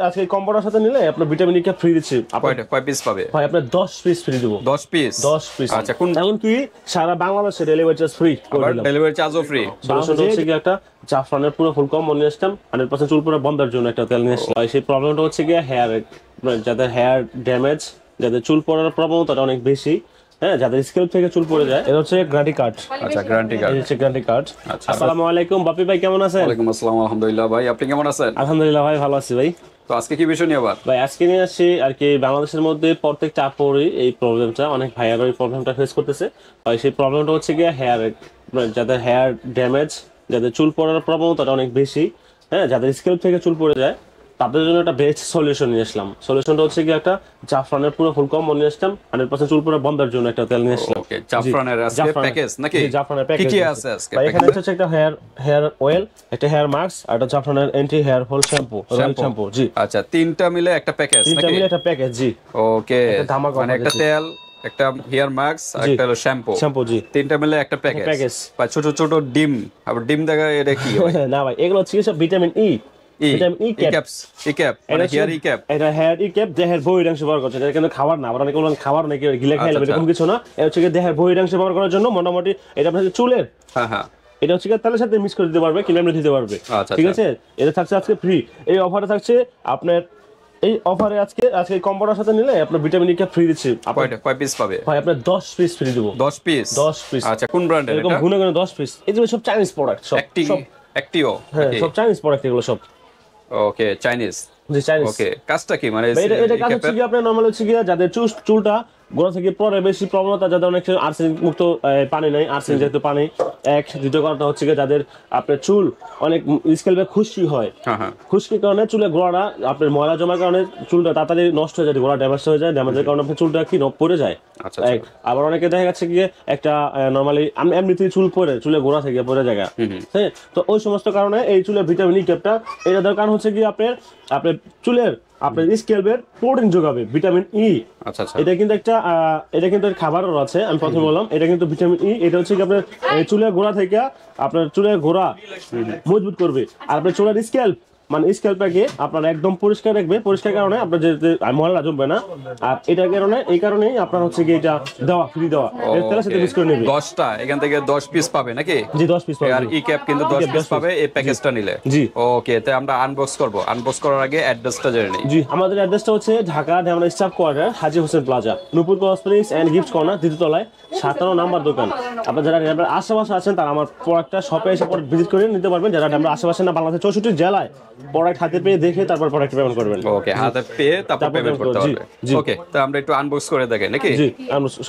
আজকে কম্বোটার সাথে নিলে আপনার ভিটামিন ই ক্যাপ ফ্রি দিচ্ছি। কয় পিস পাবে ভাই আপনার 10 পিস ফ্রি দেব। 10 পিস? 10 পিস। আচ্ছা, কোন এমনকি সারা বাংলাদেশে ডেলিভারি চার্জ ফ্রি করে দিলাম। ডেলিভারি চার্জও ফ্রি। সলিউশন হচ্ছে কি একটা জাফরানের পুরো ফুল কম্বো নিয়ে আসলাম। 100% চুল পুরো বন্ধার জন্য একটা তেল নিয়ে আসলাম। সেই প্রবলেমটা হচ্ছে কি হেয়ার, যাদের হেয়ার ড্যামেজ, যাদের চুল পড়ার প্রবণতাটা অনেক বেশি, হ্যাঁ, যাদের স্ক্যাল্প থেকে চুল পড়ে যায়, এটা হচ্ছে গ্যারান্টি কার্ড। আচ্ছা, গ্যারান্টি কার্ড। এই হচ্ছে গ্যারান্টি কার্ড। আচ্ছা, আসসালামু আলাইকুম বাপি ভাই, কেমন আছেন? ওয়ালাইকুম আসসালাম, আলহামদুলিল্লাহ। ভাই আপনি কেমন আছেন? আলহামদুলিল্লাহ ভাই, ভালো আছি ভাই। তো আজকে কি বিষয় নিয়ে আবার? ভাই আজকে নিয়ে আসছি আর কি, বাংলাদেশের মধ্যে প্রত্যেকটা আপুরই এই প্রবলেমটা, অনেক ভাইয়ারও এই প্রবলেমটা ফেস করতেছে। ভাই সেই প্রবলেমটা হচ্ছে গিয়ে হেয়ার, যাদের হেয়ার ড্যামেজ, যাদের চুল পড়ার প্রবণতাটা অনেক বেশি, হ্যাঁ, যাদের স্ক্যাল্প থেকে চুল পড়ে যায়, তাদের জন্য একটা বেস্ট সলিউশন নিয়ে আসলাম। সলিউশনটা হচ্ছে কি একটা জাফরানের পুরো ফুল কম্বো নিয়ে আসলাম। 100% চুল পড়া বন্ধার জন্য একটা তেল নিয়ে আসলাম। ওকে, জাফরানের আজকে প্যাকেজ নাকি? জাফরানের প্যাকেজ কি আছে আজকে? ভাই এখানে হচ্ছে একটা হেয়ার অয়েল, একটা হেয়ার মাস্ক, আর একটা জাফরানের anti hair fall shampoo, royal shampoo. জি আচ্ছা, তিনটা মিলে একটা প্যাকেজ নাকি? তিনটা মিলে একটা প্যাকেজ। জি ওকে, মানে একটা তেল, একটা হেয়ার মাস্ক আর একটা হলো শ্যাম্পু। জি তিনটা মিলে একটা প্যাকেজ। বা ছোট ছোট ডিম, আবার ডিম দেখা এটা কি? না ভাই, এগুলো হচ্ছে সব vitamin E. Vitamin E cap, মানে হেয়ার ই ক্যাপ। এটা হেয়ার ই ক্যাপ দেহের বহিরাংশ ব্যবহার করছে। এটা কিন্তু খাবার না, আবার অনেকে বলেন খাবার নাকি গিলে খাইলে, এরকম কিছু না। এটা হচ্ছে দেহের বহিরাংশ ব্যবহার করার জন্য। মোটামুটি এটা আপনার চুলের, হ্যাঁ হ্যাঁ, এটা হচ্ছে তালের সাথে মিক্স করে দিতে পারবে, কিনে আপনি দিতে পারবে। আচ্ছা, ঠিক আছে, এটা থাকছে আজকে ফ্রি। এই অফারে থাকছে আপনার, এই অফারে আজকে কম্বোটার সাথে নিলে আপনার ভিটামিন ই ক্যাপ ফ্রি দিচ্ছি। কয় পিস পাবে? ভাই আপনার 10 পিস ফ্রি দেব। 10 পিস? 10 পিস। আচ্ছা, কোন ব্র্যান্ডের এরকম এটা? গুনে গুনে 10 পিস। এগুলো সব চাইনিজ প্রোডাক্ট, সব অ্যাক্টিও। হ্যাঁ, সব চাইনিজ প্রোডাক্ট এগুলো সব। ওকে, চাইনিজ। জি চাইনিজ। ওকে, কাজটা কি মানে? এটা কাজ হচ্ছে কি আপনার নরমাল হচ্ছে কি, যাদের চুলটা গোড়া থেকে পরে বেশি প্রবণতা, যাদের অনেক আর্সেনিক মুক্ত পানি নাই, আর্সেনিক যেহেতু পানি এক। দ্বিতীয় কারণটা হচ্ছে কি, যাদের আপনার চুল অনেক স্ক্যাল্পে খুশকি হয়, খুশকির কারণে চুলে গোড়াটা আপনার ময়লা জমার কারণে চুলটা তাড়াতাড়ি নষ্ট হয়ে যায়, গোড়া ড্যামেজ হয়ে যায়, ড্যামেজের কারণে আপনার চুলটা কি পড়ে যায়। আবার অনেকে দেখা যাচ্ছে কি একটা নরমালি এমনিতেই চুল পড়ে, চুলে গোড়া থেকে পড়ে যায়। হ্যাঁ, তো ওই সমস্ত কারণে এই চুলের ভিটামিন ই ক্যাপটা, এটা দেওয়ার কারণ হচ্ছে কি আপনার চুলের আপনার স্ক্যাল্পের প্রোটিন যোগাবে ভিটামিন ই। আচ্ছা, এটা কিন্তু একটা খাবারও আছে। আমি প্রথমে বললাম এটা কিন্তু ভিটামিন ই। এটা হচ্ছে কি আপনার চুলের গোড়া থেকে আপনার চুলের গোড়া মজবুত করবে। আর আপনার চুলের স্ক্যাল্প, মানে স্ক্যাল্পটাকে আপনার একদম পরিষ্কার রাখবে। পরিষ্কার কারণে আপনার যে ময়লা জমবে না। আর এটার কারণে, এই কারণেই আপনার হচ্ছে কি এটা দেওয়া ফ্রি দেওয়া। তেলের সাথে মিক্স করে নেবে। 10টা এখান থেকে 10 পিস পাবে নাকি? জি 10 পিস পাবে। আর ই ক্যাপ কিন্তু 10 পিস পাবে এই প্যাকেজটা নিলে। জি ওকে, তাই আমরা আনবক্স করব। আনবক্স করার আগে অ্যাড্রেসটা জেনে নিই। জি, আমাদের অ্যাড্রেসটা হচ্ছে ঢাকা ঢামরা staff quarter, Haji Hossain plaza, Nupur cosmetics and gift corner, দ্বিতীয় তলায় 57 নাম্বার দোকান। আপনারা যারা ঢাকার আশেপাশে আছেন তারা আমার প্রোডাক্টটা শপে এসে ভিজিট করে নিতে পারবেন। যারা ঢাকার আশেপাশে না, বাংলাদেশের 64 জেলায় প্রোডাক্ট হাতে পেয়ে দেখে তারপর প্রোডাক্ট পেমেন্ট করবেন। ওকে, হাতে পেয়ে তারপর পেমেন্ট করতে হবে। ওকে, তো আমরা একটু আনবক্স করে দেখেন নাকি? জি,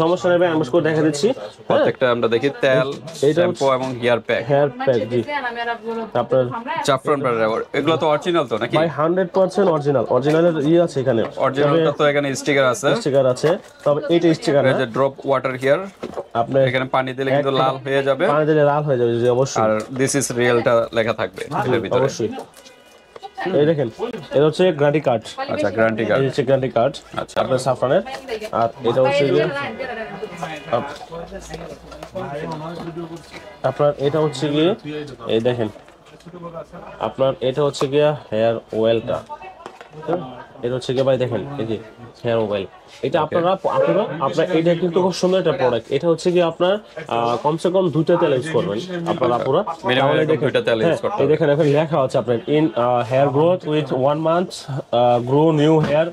সমস্যা নেই, আনবক্স করে দেখা দিচ্ছি। প্রত্যেকটা আমরা দেখি তেল, শ্যাম্পু এবং হেয়ার প্যাক। জি, আপনার জাফরান ব্র্যান্ডের এগুলো তো অরিজিনাল তো নাকি? ভাই 100% অরিজিনালের আছে এখানে। অরিজিনালটা তো এখানে স্টিকার আছে, তবে এইটা স্টিকার না। এই যে ড্রপ ওয়াটার হিয়ার, আপনি এখানে পানি দিলে কিন্তু লাল হয়ে যাবে। পানি দিলে লাল হয়ে যাবে, জি অবশ্যই। আর দিস ইজ রিয়েলটা লেখা থাকবে এর ভিতরে অবশ্যই। এই দেখেন, এটা হচ্ছে গ্যারান্টি কার্ড। আচ্ছা, গ্যারান্টি কার্ড। এই হচ্ছে গ্যারান্টি কার্ড। আচ্ছা, আপনার সাফরানের। আর এটা হচ্ছে গিয়ে আপনার, এটা হচ্ছে গিয়ে এই দেখেন, আপনার এটা হচ্ছে গিয়ে হেয়ার অয়েলটা। এটা হচ্ছে গিয়ে ভাই দেখেন, এই যে হেয়ার অয়েল, এটা আপনারা এটা কিন্তু খুব সুন্দর একটা প্রোডাক্ট। এটা হচ্ছে কি আপনার কমসে কম 2টা তেল ইউজ করবেন আপনারা পুরো। মিনিমাম 2টা তেল ইউজ করতে হবে। দেখেন এখন লেখা আছে আপনার in hair growth with 1 month, grow new hair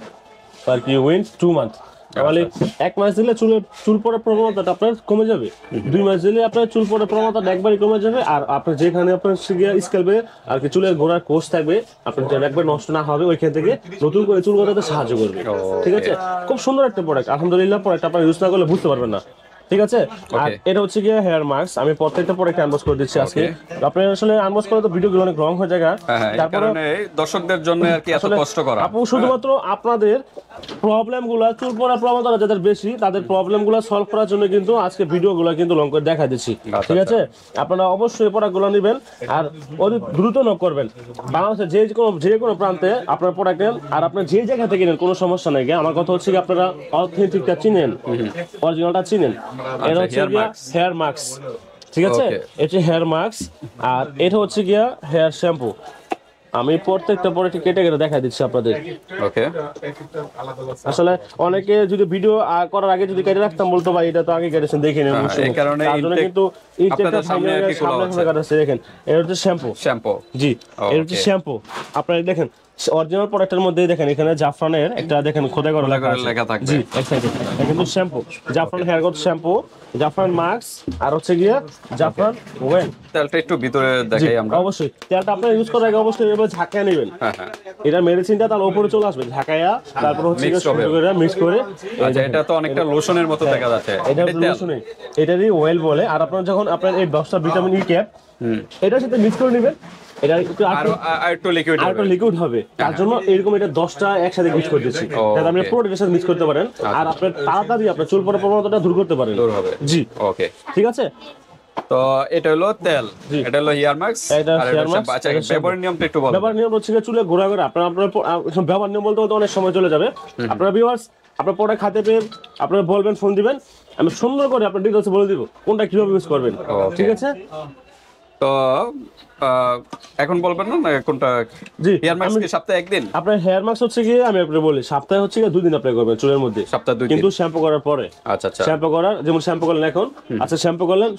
per কি উইথ 2 মান্থ। তাহলে 1 মাস দিলে চুল পড়ার প্রবণতাটা আপনার কমে যাবে। 2 মাস দিলে আপনার চুল পড়ার প্রবণতাটা একবারই কমে যাবে। আর আপনার যেখানে আপনার স্ক্যাল্পে আর কি চুলের গোড়ার কোষ থাকবে, আপনার যেন একবার নষ্ট না হবে, ওইখান থেকে নতুন করে চুল গজাতে সাহায্য করবে। ঠিক আছে, খুব সুন্দর একটা প্রোডাক্ট। আলহামদুলিল্লাহ, প্রোডাক্ট আপনার ইউজ না করলে বুঝতে পারবেন না। ঠিক আছে, আর এটা হচ্ছে গিয়ে হেয়ার মাস্ক। আমি প্রত্যেকটা প্রোডাক্ট আনবক্স করে দিচ্ছি আজকে। আপনারা আসলে আনবক্স করে তো ভিডিওগুলো অনেক লং হয়ে যায়, তারপরে দর্শকদের জন্য আর কি এত কষ্ট করা। আপু শুধুমাত্র আপনাদের প্রবলেমগুলো, চুল পড়ার প্রবণতা যাদের বেশি, তাদের প্রবলেমগুলো সলভ করার জন্য কিন্তু আজকে ভিডিওগুলো কিন্তু লং করে দেখা দিচ্ছি। ঠিক আছে, আপনারা অবশ্যই প্রোডাক্টগুলো নেবেন আর অতি দ্রুত নক করবেন। বাংলাদেশের যে কোনো প্রান্তে আপনার প্রোডাক্ট নেন, আর আপনার যে জায়গা থেকে নেন কোনো সমস্যা নেই। আমার কথা হচ্ছে কি আপনারা অথেন্টিকটা চিনেন, অরিজিনালটা চিনেন। এটা হচ্ছে হেয়ার মাস্ক। ঠিক আছে, এটা হেয়ার মাস্ক। আর এটা হচ্ছে গিয়া হেয়ার শ্যাম্পু। আমি প্রত্যেকটা প্রোডাক্ট কেটে কেটে দেখা দিচ্ছি আপনাদের। ওকে, আসলে অনেকে যদি ভিডিও করার আগে যদি কেটে রাখতাম বলতো ভাই এটা তো আগে কেটেছেন দেখে নেন, এই কারণে তার জন্য কিন্তু আপনাদের সামনে আর কি খোলা হচ্ছে। কাটাচ্ছে। দেখেন এটা হচ্ছে শ্যাম্পু, শ্যাম্পু। জি এটা হচ্ছে শ্যাম্পু। আপনারা দেখেন অরিজিনাল প্রোডাক্টের মধ্যে দেখেন এখানে জাফরানের একটা দেখেন খোদাই করা লেখা থাকবে। জি এক্সাক্টলি, এটা কিন্তু শ্যাম্পু, জাফরান হেয়ার গ্রোথ শ্যাম্পু, জাফরান মাস্ক, আর হচ্ছে গিয়া জাফরান ওয়েল। তেলটা একটু ভিতরে দেখাই আমরা। অবশ্যই তেলটা আপনি ইউজ করার আগে অবশ্যই এভাবে ঝাঁকায় নেবেন। হ্যাঁ হ্যাঁ, এটা মেডিসিনটা তার উপরে চলে আসবে ঝাঁকায়া, তারপর হচ্ছে Mix হবে। মিক্স করে। আচ্ছা, এটা তো অনেকটা লোশনের মতো দেখা যাচ্ছে। এটা লোশনে, এটারই অয়েল বলে। আর আপনার যখন আপনার এই বক্সটা ভিটামিন ই ক্যাপ এটার সাথে মিক্স করে নেবেন, এটা একটু আর একটু লিকুইড আর একটু লিকুইড হবে, তার জন্য এরকম এটা 10টা একসাথে মিক্স করে দিচ্ছি, যাতে আপনি পুরোটার সাথে মিক্স করতে পারেন আর আপনার তাড়াতাড়ি আপনার চুল পড়ার প্রবণতাটা দূর করতে পারেন। দূর হবে। জি ওকে, ঠিক আছে। তো এটা হলো তেল, এটা হলো হেয়ার মাস্ক, এটা আর এটা hair mask, শ্যাম্পু। আচ্ছা, এটা ব্যবহারের নিয়মটা একটু বলুন। ব্যবহার নিয়ম হচ্ছে গিয়ে চুলে ঘোরা করে আপনার ব্যবহার নিয়ম বলতে বলতে অনেক সময় চলে যাবে। আপনারা ভিউয়ার্স আপনার প্রোডাক্ট খাতে পেয়ে আপনারা বলবেন, ফোন দিবেন, আমি সুন্দর করে আপনার ডিটেইলস বলে দিব কোনটা কিভাবে ইউজ করবেন। ঠিক আছে, তো এখন বলবেন না কোনটা? জি হেয়ার মাস্ক কি সপ্তাহে একদিন? আপনার হেয়ার মাস্ক হচ্ছে গিয়ে আমি আপনাকে বলি সপ্তাহে হচ্ছে গিয়ে 2 দিন অ্যাপ্লাই করবেন চুলের মধ্যে, সপ্তাহে 2 দিন, কিন্তু শ্যাম্পু করার পরে। আচ্ছা আচ্ছা, শ্যাম্পু করার যেমন শ্যাম্পু করলেন এখন, আচ্ছা শ্যাম্পু করলেন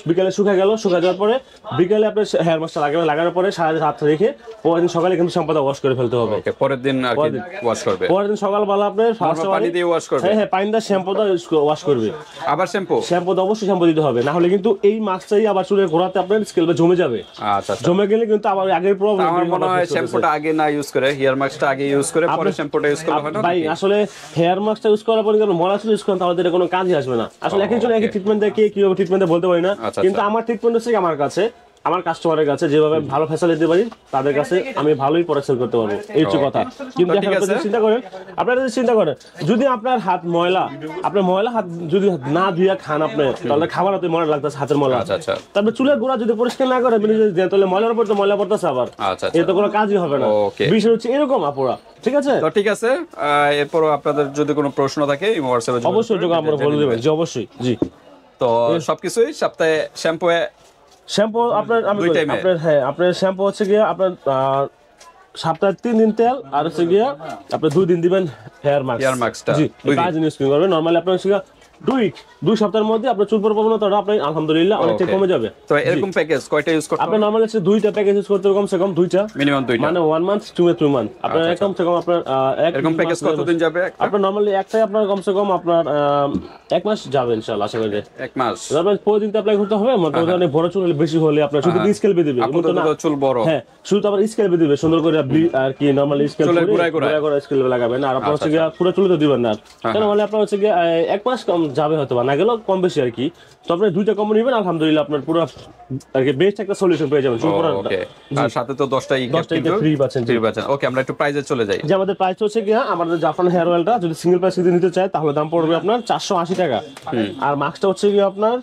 বিকালে শুকা গেল, শুকা যাওয়ার পরে বিকালে আপনি হেয়ার মাস্কটা লাগাবেন, লাগানোর পরে সারাদিন হাত রেখে পরের দিন সকালে কিন্তু শ্যাম্পুটা ওয়াশ করে ফেলতে হবে। ওকে, পরের দিন আর কি ওয়াশ করবে? পরের দিন সকালবেলা আপনি ফার্স্ট পানি দিয়ে ওয়াশ করবে? হ্যাঁ পানি দিয়ে শ্যাম্পুটা ওয়াশ করবে। আবার শ্যাম্পু? শ্যাম্পুটা অবশ্যই শ্যাম্পু দিতে হবে, না হলে কিন্তু এই মাস্কটাই আবার চুলের গোড়াতে আপনার স্কেলবে জমে যাবে। আচ্ছা আচ্ছা, জমে গেলে কিন্তু আবার আগের প্রবলেম। আমার মনে হয় শ্যাম্পুটা আগে না ইউজ করে হেয়ার মাস্কটা আগে ইউজ করে পরে শ্যাম্পুটা ইউজ করলে হয় না? ভাই আসলে হেয়ার মাস্কটা ইউজ করার পরে যখন ময়লা ইউজ করেন তাহলে এটা কোনো কাজই আসবে না। আসলে এক একজন একই ট্রিটমেন্ট দেয়, কে কিভাবে ট্রিটমেন্ট দেয় বলতে পারি না, কিন্তু আমার ট্রিটমেন্ট হচ্ছে আমার কাছে, আমার কাস্টমারের কাছে যেভাবে ভালো ফ্যাসিলিটি দিতে পারি তাদের কাছে আমি ভালোই প্রোডাক্ট সেল করতে পারবো, এই হচ্ছে কথা। কিন্তু এখন আপনি যদি চিন্তা করেন, আপনারা যদি চিন্তা করেন যদি আপনার হাত ময়লা, আপনার ময়লা হাত যদি না ধুইয়া খান আপনি, তাহলে খাবার হাতে ময়লা লাগতেছে, হাতের ময়লা। আচ্ছা আচ্ছা, তারপরে চুলের গোড়া যদি পরিষ্কার না করে আপনি যদি দেন, তাহলে ময়লার উপর তো ময়লা পড়তেছে আবার, আচ্ছা এ তো কোনো কাজই হবে না। ওকে, বিষয় হচ্ছে এরকম আপুরা। ঠিক আছে, তো ঠিক আছে, এরপর আপনাদের যদি কোনো প্রশ্ন থাকে হোয়াটসঅ্যাপে অবশ্যই যোগ আমরা বলে দেবেন। জি অবশ্যই, জি। তো সবকিছুই সপ্তাহে শ্যাম্পু আপনার আমি দুই টাইমে? আপনার হ্যাঁ আপনার শ্যাম্পু হচ্ছে গিয়ে আপনার সপ্তাহে 3 দিন তেল, আর হচ্ছে গিয়ে আপনি 2 দিন দিবেন হেয়ার মাস্কটা। জি, 2 দিন ইউজ করবেন। নরমালি আপনার হচ্ছে গিয়ে 2 সপ্তাহের মধ্যে আপনার চুল পড়ার প্রবণতাটা আপনার আলহামদুলিল্লাহ অনেকটা কমে যাবে। তো এরকম প্যাকেজ কয়টা ইউজ করতে আপনি নরমালি হচ্ছে 2টা প্যাকেজ ইউজ করতে হবে, কমসে কম 2টা, মিনিমাম 2টা, মানে 1 মান্থ 2 মান্থ আপনার কমসে কম আপনার এরকম প্যাকেজ কতদিন যাবে? আপনার নরমালি একটাই আপনার কমসে কম আপনার 1 মাস যাবে ইনশাআল্লাহ, আশা করি 1 মাস। তারপর প্রতিদিন অ্যাপ্লাই করতে হবে। মোটামুটি অনেক বড় চুল হলে বেশি হলে আপনার শুধু স্কেল বেঁধে দিবে, আপনাদের তো চুল বড়। হ্যাঁ শুধু আবার স্কেল বেঁধে দিবে সুন্দর করে আর কি, নরমালি স্কেল চুলের করে গোড়ায় করে স্কেল লাগাবেন। আর আপনার হচ্ছে গিয়ে পুরো চুলে তো দিবেন না, কেন মানে আপনার হচ্ছে গিয়ে 1 মাস কম যাবে হয়তো বা, না গেলেও কম বেশি আর কি। তো আপনি 2টা কম নেবেন, আলহামদুলিল্লাহ আপনার পুরো আর কি বেস্ট একটা সলিউশন পেয়ে যাবেন চুল পড়ার। ওকে, আর সাথে তো 10টা কিন্তু ফ্রি পাচ্ছেন। ফ্রি পাচ্ছেন। ওকে, আমরা একটু প্রাইসে চলে যাই। যে আমাদের প্রাইস হচ্ছে গিয়ে আমাদের জাফরান হেয়ার অয়েলটা যদি সিঙ্গেল প্রাইস যদি নিতে চায় তাহলে দাম পড়বে আপনার 480 টাকা, আর মাস্কটা হচ্ছে গিয়ে আপনার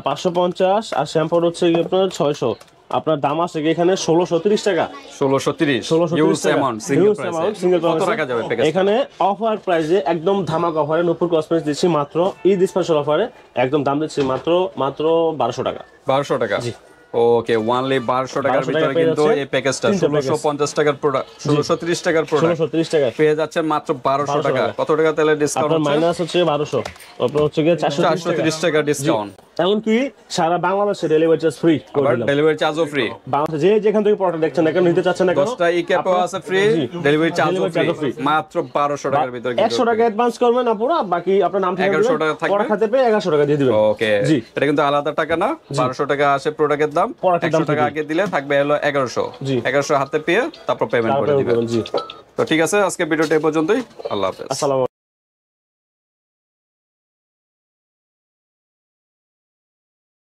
550, আর শ্যাম্পুর হচ্ছে গিয়ে আপনার 600। আপনার দাম আছে এখানে 1630 টাকা। 1630 হিউজ অ্যামাউন্ট সিঙ্গেল প্রাইসে। কত টাকা যাবে প্যাকেজ? এখানে অফার প্রাইসে একদম ধামাক অফারে নূপুর কসমেটিক্স দিচ্ছি মাত্র ঈদ স্পেশাল অফারে একদম দাম দিচ্ছি মাত্র 1200 টাকা। 1200 টাকা? ওকে, ওয়ানলি 1200 টাকার ভিতরে কিন্তু এই প্যাকেজটা 1650 টাকার প্রোডাক্ট, 1630 টাকার প্রোডাক্ট 1630 টাকা পেয়ে যাচ্ছে মাত্র 1200 টাকা। কত টাকা তাহলে ডিসকাউন্ট? আপনার মাইনাস হচ্ছে 1200, আপনার হচ্ছে গিয়ে 430 টাকা ডিসকাউন্ট। এমনকি সারা বাংলাদেশে ডেলিভারি চার্জ ফ্রি করে আবার দিলাম। ডেলিভারি চার্জও ফ্রি। বাংলাদেশে যে যেখান থেকে প্রোডাক্ট দেখছেন না কেন, নিতে চাচ্ছেন না কেন, 10টা ইকেপও আছে ফ্রি, ডেলিভারি চার্জও ফ্রি, মাত্র 1200 টাকার ভিতরে। 100 টাকা অ্যাডভান্স করবেন আপুরা, বাকি আপনার নাম থেকে 1100 টাকা থাকবে, প্রোডাক্ট খাতে পেয়ে 1100 টাকা দিয়ে দিবেন। ওকে, জি, এটা কিন্তু আলাদা টাকা না, 1200 টাকা আসে প্রোডাক্টের দাম, প্রোডাক্টের দাম 100 টাকা আগে দিলে থাকবে হলো 1100। জি, 1100 হাতে পেয়ে তারপর পেমেন্ট করে দিবেন। জি, তো ঠিক আছে, আজকে ভিডিওটা এই পর্যন্তই। আল্লাহ হাফেজ। আসসালামু